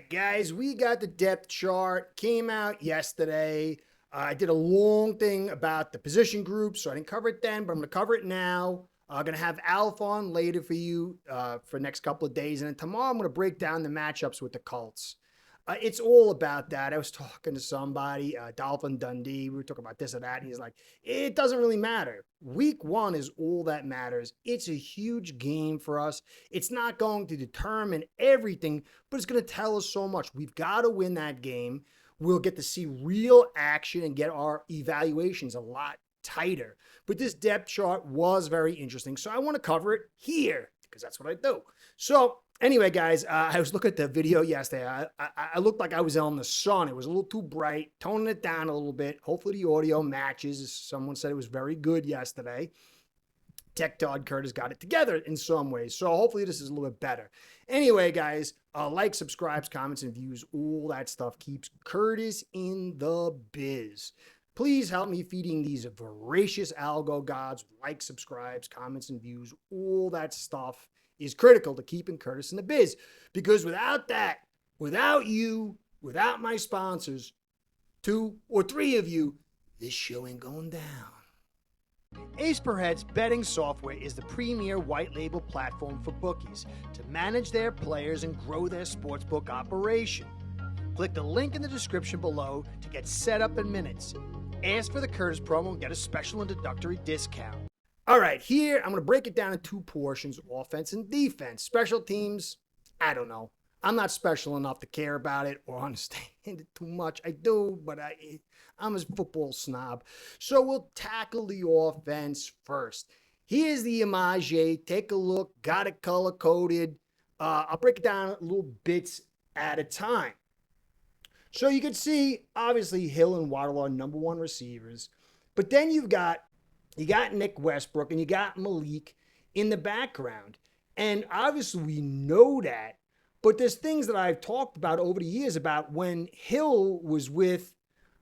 Guys, we got the depth chart. Came out yesterday. I did a long thing about the position group, so I didn't cover it then, but I'm going to cover it now. I'm going to have Alf on later for you for the next couple of days. And then tomorrow, I'm going to break down the matchups with the Colts. It's all about that. I was talking to somebody, Dolphin Dundee. We were talking about this or that. And he's like, it doesn't really matter. Week one is all that matters. It's a huge game for us. It's not going to determine everything, but it's going to tell us so much. We've got to win that game. We'll get to see real action and get our evaluations a lot tighter. But this depth chart was very interesting. So I want to cover it here because that's what I do. So anyway, guys, I was looking at the video yesterday. I looked like I was on the sun. It was a little too bright, toning it down a little bit. Hopefully the audio matches. Someone said it was very good yesterday. Tech Todd Curtis got it together in some ways. So hopefully this is a little bit better. Anyway, guys, like, subscribes, comments, and views, all that stuff keeps Curtis in the biz. Please help me feeding these voracious algo gods with likes, subscribes, comments, and views. All that stuff is critical to keeping Curtis in the biz. Because without that, without you, without my sponsors, 2 or 3 of you, this show ain't going down. Ace Per Head's betting software is the premier white label platform for bookies to manage their players and grow their sportsbook operation. Click the link in the description below to get set up in minutes. Ask for the Curtis promo and get a special introductory discount. All right, here I'm going to break it down in 2 portions, offense and defense. Special teams, I don't know. I'm not special enough to care about it or understand it too much. I do, but I'm a football snob. So we'll tackle the offense first. Here's the image. Take a look. Got it color-coded. I'll break it down little bits at a time. So you can see, obviously, Hill and Waddle are number 1 receivers. But then you got Nick Westbrook and you got Malik in the background. And obviously we know that. But there's things that I've talked about over the years about when Hill was with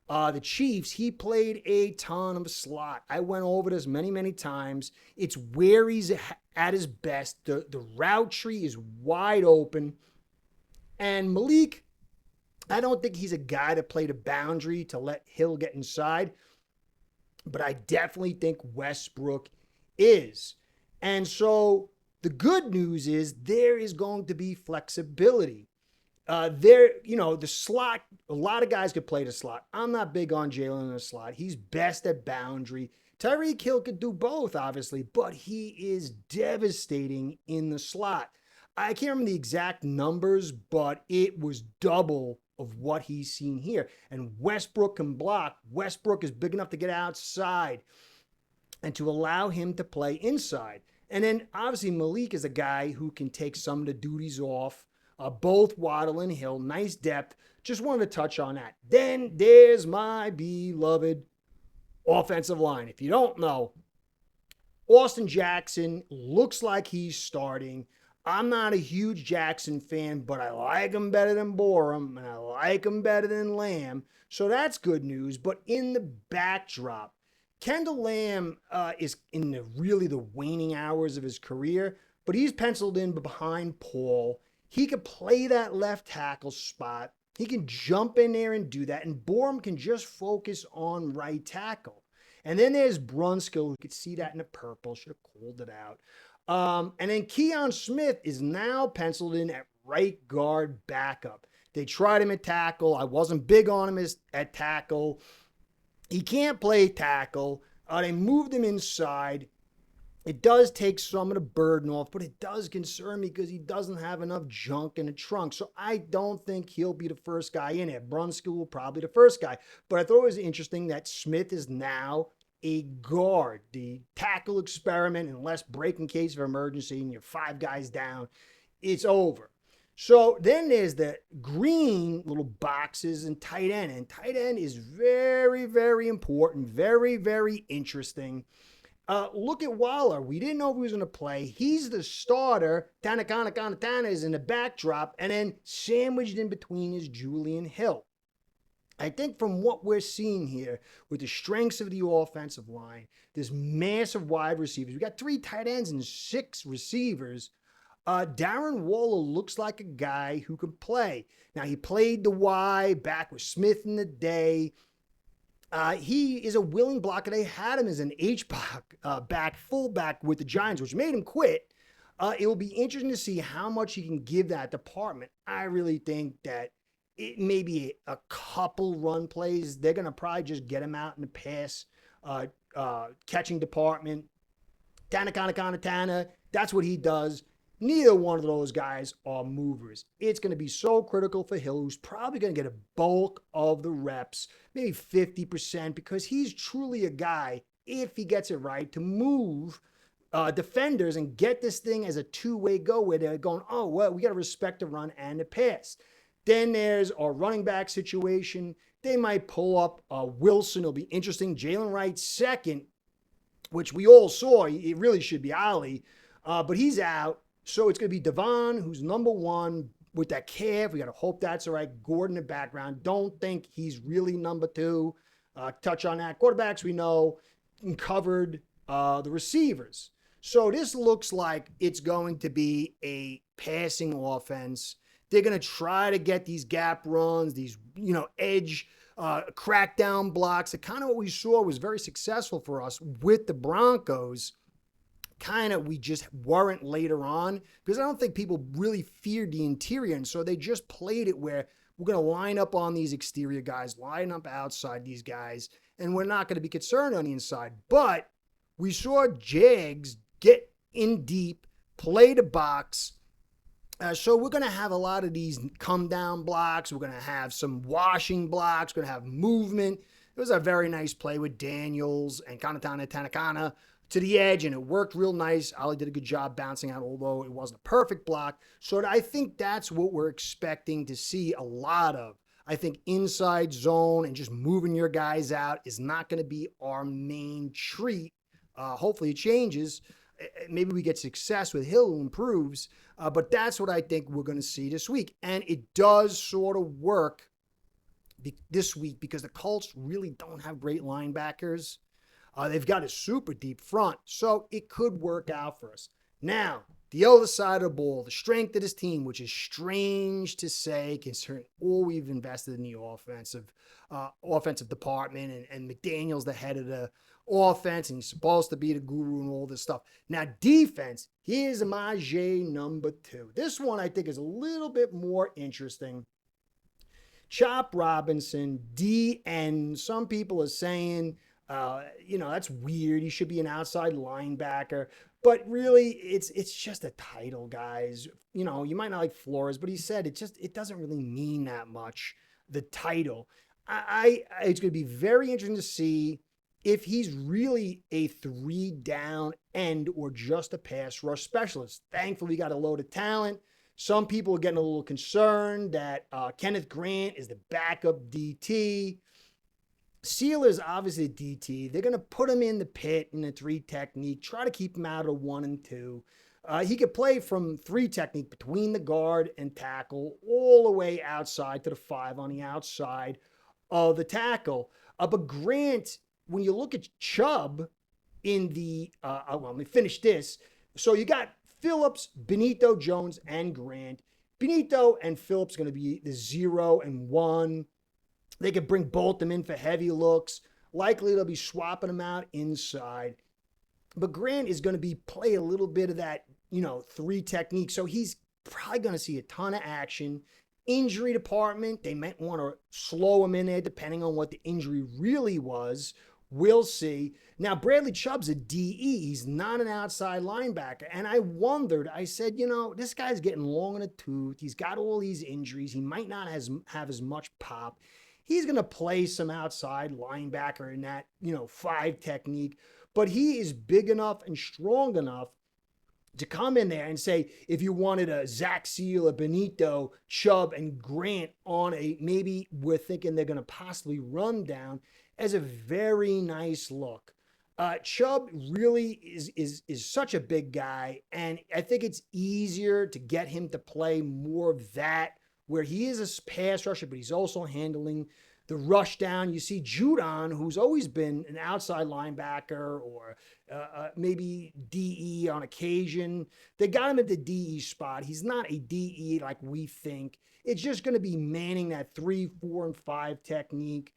the Chiefs, he played a ton of slot. I went over this many, many times. It's where he's at his best. The route tree is wide open. And Malik, I don't think he's a guy to play the boundary to let Hill get inside. But I definitely think Westbrook is. And so the good news is there is going to be flexibility. The slot, a lot of guys could play the slot. I'm not big on Jalen in the slot. He's best at boundary. Tyreek Hill could do both, obviously, but he is devastating in the slot. I can't remember the exact numbers, but it was double of what he's seen here. And Westbrook can block. Westbrook is big enough to get outside and to allow him to play inside. And then obviously Malik is a guy who can take some of the duties off. Both Waddle and Hill, nice depth. Just wanted to touch on that. Then there's my beloved offensive line. If you don't know, Austin Jackson looks like he's starting. I'm not a huge Jackson fan, but I like him better than Borum, and I like him better than Lamb. So that's good news. But in the backdrop, Kendall Lamb is in the waning hours of his career, but he's penciled in behind Paul. He could play that left tackle spot. He can jump in there and do that. And Borum can just focus on right tackle. And then there's Brunskill. You could see that in the purple. Should have called it out. And then Keon Smith is now penciled in at right guard backup. They tried him at tackle. I wasn't big on him at tackle. He can't play tackle. They moved him inside. It does take some of the burden off, but it does concern me because he doesn't have enough junk in the trunk. So I don't think he'll be the first guy in it. Brunskill will probably be the first guy. But I thought it was interesting that Smith is now a guard. The tackle experiment, unless breaking case of emergency and you're 5 guys down, it's over. So then there's the green little boxes and tight end. And tight end is very, very important, very, very interesting. Look at Waller. We didn't know if he was going to play. He's the starter. Tanakana is in the backdrop. And then sandwiched in between is Julian Hill. I think from what we're seeing here with the strengths of the offensive line, this massive wide receivers. We got 3 tight ends and 6 receivers. Darren Waller looks like a guy who can play. Now, he played the Y back with Smith in the day. He is a willing blocker. They had him as an H-back, fullback with the Giants, which made him quit. It will be interesting to see how much he can give that department. I really think that it may be a couple run plays. They're going to probably just get him out in the pass catching department. Tana, that's what he does. Neither one of those guys are movers. It's going to be so critical for Hill, who's probably going to get a bulk of the reps, maybe 50%, because he's truly a guy, if he gets it right, to move defenders and get this thing as a two-way go where they're going, oh, well, we got to respect the run and the pass. Then there's our running back situation. They might pull up Wilson. It'll be interesting. Jalen Wright second, which we all saw. It really should be Ali, but he's out. So it's going to be Devon, who's number one with that calf. We got to hope that's all right. Gordon in the background. Don't think he's really number two. Touch on that. Quarterbacks, we know, covered the receivers. So this looks like it's going to be a passing offense. They're going to try to get these gap runs, these, edge crackdown blocks. Kind of what we saw was very successful for us with the Broncos. Kind of we just weren't later on, because I don't think people really feared the interior. And so they just played it where we're going to line up on these exterior guys, line up outside these guys, and we're not going to be concerned on the inside. But we saw Jags get in deep, play the box. So we're going to have a lot of these come down blocks. We're going to have some washing blocks. We're going to have movement. It was a very nice play with Daniels and Tanakana to the edge, and it worked real nice. Ali did a good job bouncing out, although it wasn't a perfect block. So I think that's what we're expecting to see a lot of. I think inside zone and just moving your guys out is not going to be our main treat. Hopefully it changes. Maybe we get success with Hill, who improves. But that's what I think we're going to see this week. And it does sort of work this week because the Colts really don't have great linebackers. They've got a super deep front, so it could work out for us. Now, the other side of the ball, the strength of this team, which is strange to say considering all we've invested in the offensive department, and McDaniel's the head of the offense, and he's supposed to be the guru and all this stuff. Now, defense, here's my J number 2. This one I think is a little bit more interesting. Chop Robinson, DN. Some people are saying, that's weird. He should be an outside linebacker. But really, it's just a title, guys. You might not like Flores, but he said it doesn't really mean that much, the title. It's going to be very interesting to see if he's really a 3-down end or just a pass rush specialist. Thankfully, we got a load of talent. Some people are getting a little concerned that Kenneth Grant is the backup DT. Sealer's obviously a DT. They're going to put him in the pit in the 3 technique, try to keep him out of 1 and 2. He could play from 3 technique between the guard and tackle all the way outside to the 5 on the outside of the tackle. But Grant, when you look at Chubb in the, let me finish this. So you got Phillips, Benito, Jones, and Grant. Benito and Phillips going to be the 0 and 1. They could bring both them in for heavy looks. Likely they'll be swapping them out inside. But Grant is going to play a little bit of that, 3 technique. So he's probably going to see a ton of action. Injury department, they might want to slow him in there depending on what the injury really was. We'll see. Now, Bradley Chubb's a DE. He's not an outside linebacker. And I wondered, I said, this guy's getting long in the tooth. He's got all these injuries. He might not have as much pop. He's going to play some outside linebacker in that, 5 technique. But he is big enough and strong enough to come in there and say, if you wanted a Zach Seal, a Benito, Chubb, and Grant on maybe we're thinking they're going to possibly run down, as a very nice look. Chubb really is such a big guy, and I think it's easier to get him to play more of that, where he is a pass rusher, but he's also handling the rush down. You see Judon, who's always been an outside linebacker or maybe DE on occasion. They got him at the DE spot. He's not a DE like we think. It's just going to be manning that 3, 4, and 5 technique.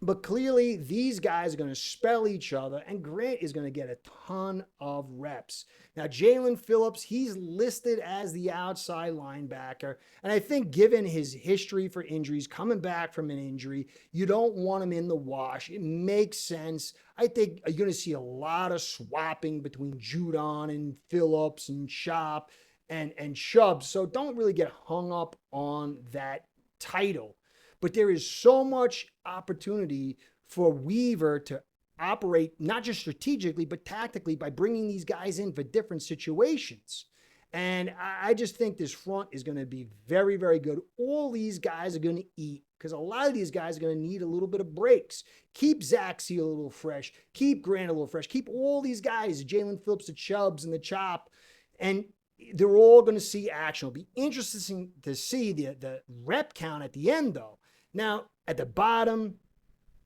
But clearly, these guys are going to spell each other, and Grant is going to get a ton of reps. Now, Jalen Phillips, he's listed as the outside linebacker. And I think given his history for injuries, coming back from an injury, you don't want him in the wash. It makes sense. I think you're going to see a lot of swapping between Judon and Phillips and Chop and Chubb. So don't really get hung up on that title. But there is so much opportunity for Weaver to operate, not just strategically, but tactically by bringing these guys in for different situations. And I just think this front is going to be very, very good. All these guys are going to eat because a lot of these guys are going to need a little bit of breaks. Keep Zach Seal a little fresh. Keep Grant a little fresh. Keep all these guys, Jalen Phillips, the Chubbs, and the Chop. And they're all going to see action. It'll be interesting to see the rep count at the end, though. Now, at the bottom,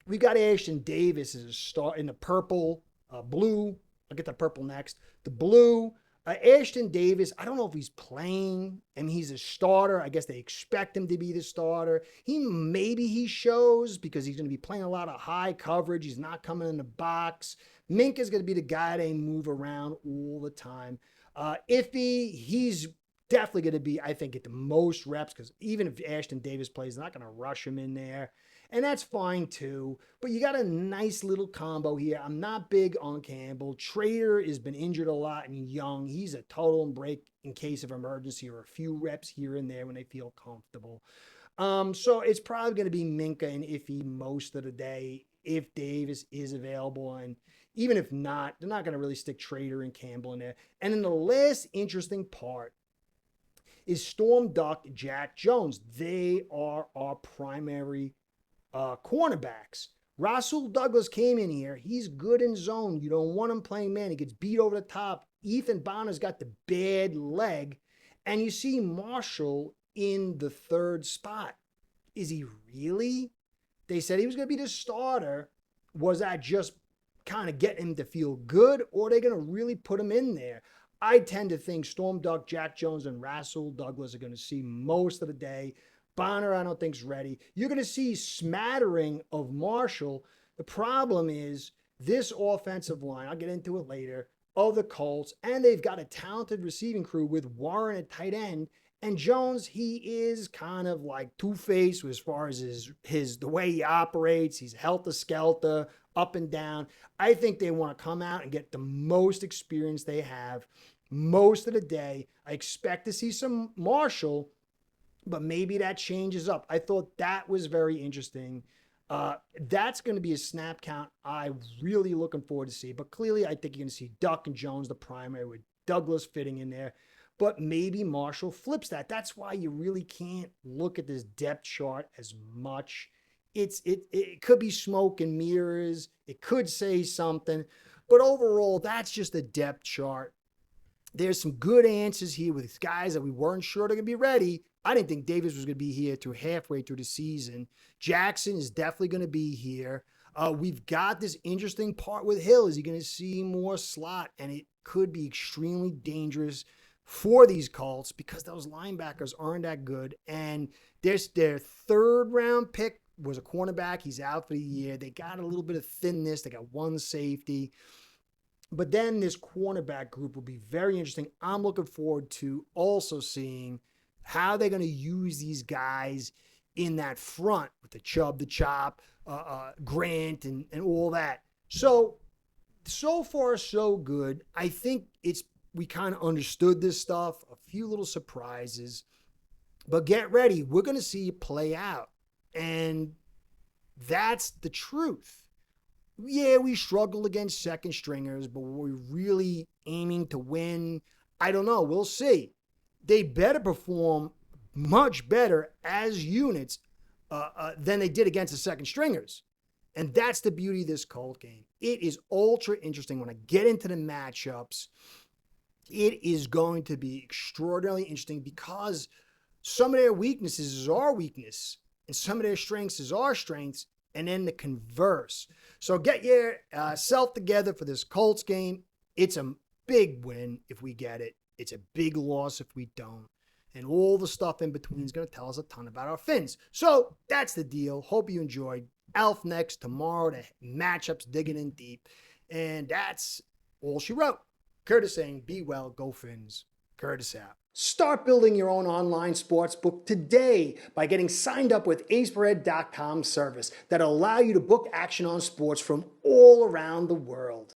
we got Ashton Davis as a star in the purple, blue. I'll get the purple next. The blue, Ashton Davis, I don't know if he's playing and he's a starter. I guess they expect him to be the starter. Maybe he shows because he's going to be playing a lot of high coverage. He's not coming in the box. Minka's going to be the guy they move around all the time. Iffy, he's definitely going to be, I think, at the most reps because even if Ashton Davis plays, they're not going to rush him in there. And that's fine too. But you got a nice little combo here. I'm not big on Campbell. Trader has been injured a lot and young. He's a total and break in case of emergency or a few reps here and there when they feel comfortable. So it's probably going to be Minka and Iffy most of the day if Davis is available. And even if not, they're not going to really stick Trader and Campbell in there. And then the last interesting part is Storm Duck, Jack Jones. They are our primary cornerbacks. Rasul Douglas came in here. He's good in zone. You don't want him playing man. He gets beat over the top. Ethan Bonner's got the bad leg. And you see Marshall in the third spot. Is he really? They said he was going to be the starter. Was that just kind of getting him to feel good? Or are they going to really put him in there? I tend to think Storm Duck, Jack Jones, and Rasul Douglas are going to see most of the day. Bonner, I don't think, is ready. You're going to see smattering of Marshall. The problem is this offensive line, I'll get into it later, of the Colts, and they've got a talented receiving crew with Warren at tight end. And Jones, he is kind of like two-faced as far as the way he operates. He's helter-skelter, up and down. I think they want to come out and get the most experience they have most of the day. I expect to see some Marshall, but maybe that changes up. I thought that was very interesting. That's going to be a snap count I'm really looking forward to see. But clearly, I think you're going to see Duck and Jones, the primary, with Douglas fitting in there. But maybe Marshall flips that. That's why you really can't look at this depth chart as much. It could be smoke and mirrors. It could say something. But overall, that's just a depth chart. There's some good answers here with guys that we weren't sure they're going to be ready. I didn't think Davis was going to be here through halfway through the season. Jackson is definitely going to be here. We've got this interesting part with Hill. Is he going to see more slot? And it could be extremely dangerous for these Colts because those linebackers aren't that good. And their third round pick was a cornerback. He's out for the year. They got a little bit of thinness. They got one safety. But then this cornerback group will be very interesting. I'm looking forward to also seeing how they're going to use these guys in that front with the Chubb, the Chop, Grant, and all that. So far, so good. I think we kind of understood this stuff. A few little surprises. But get ready. We're going to see it play out. And that's the truth. Yeah, we struggled against second stringers, but were we really aiming to win? I don't know. We'll see. They better perform much better as units than they did against the second stringers. And that's the beauty of this Colt game. It is ultra interesting. When I get into the matchups, it is going to be extraordinarily interesting because some of their weaknesses is our weakness. and some of their strengths is our strengths, and then the converse. So get yourself together for this Colts game. It's a big win if we get it. It's a big loss if we don't. And all the stuff in between is going to tell us a ton about our Fins. So that's the deal. Hope you enjoyed. Alf next tomorrow. The matchups digging in deep. And that's all she wrote. Curtis saying, be well, go Fins. Curtis out. Start building your own online sportsbook today by getting signed up with aceperhead.com service that'll allow you to book action on sports from all around the world.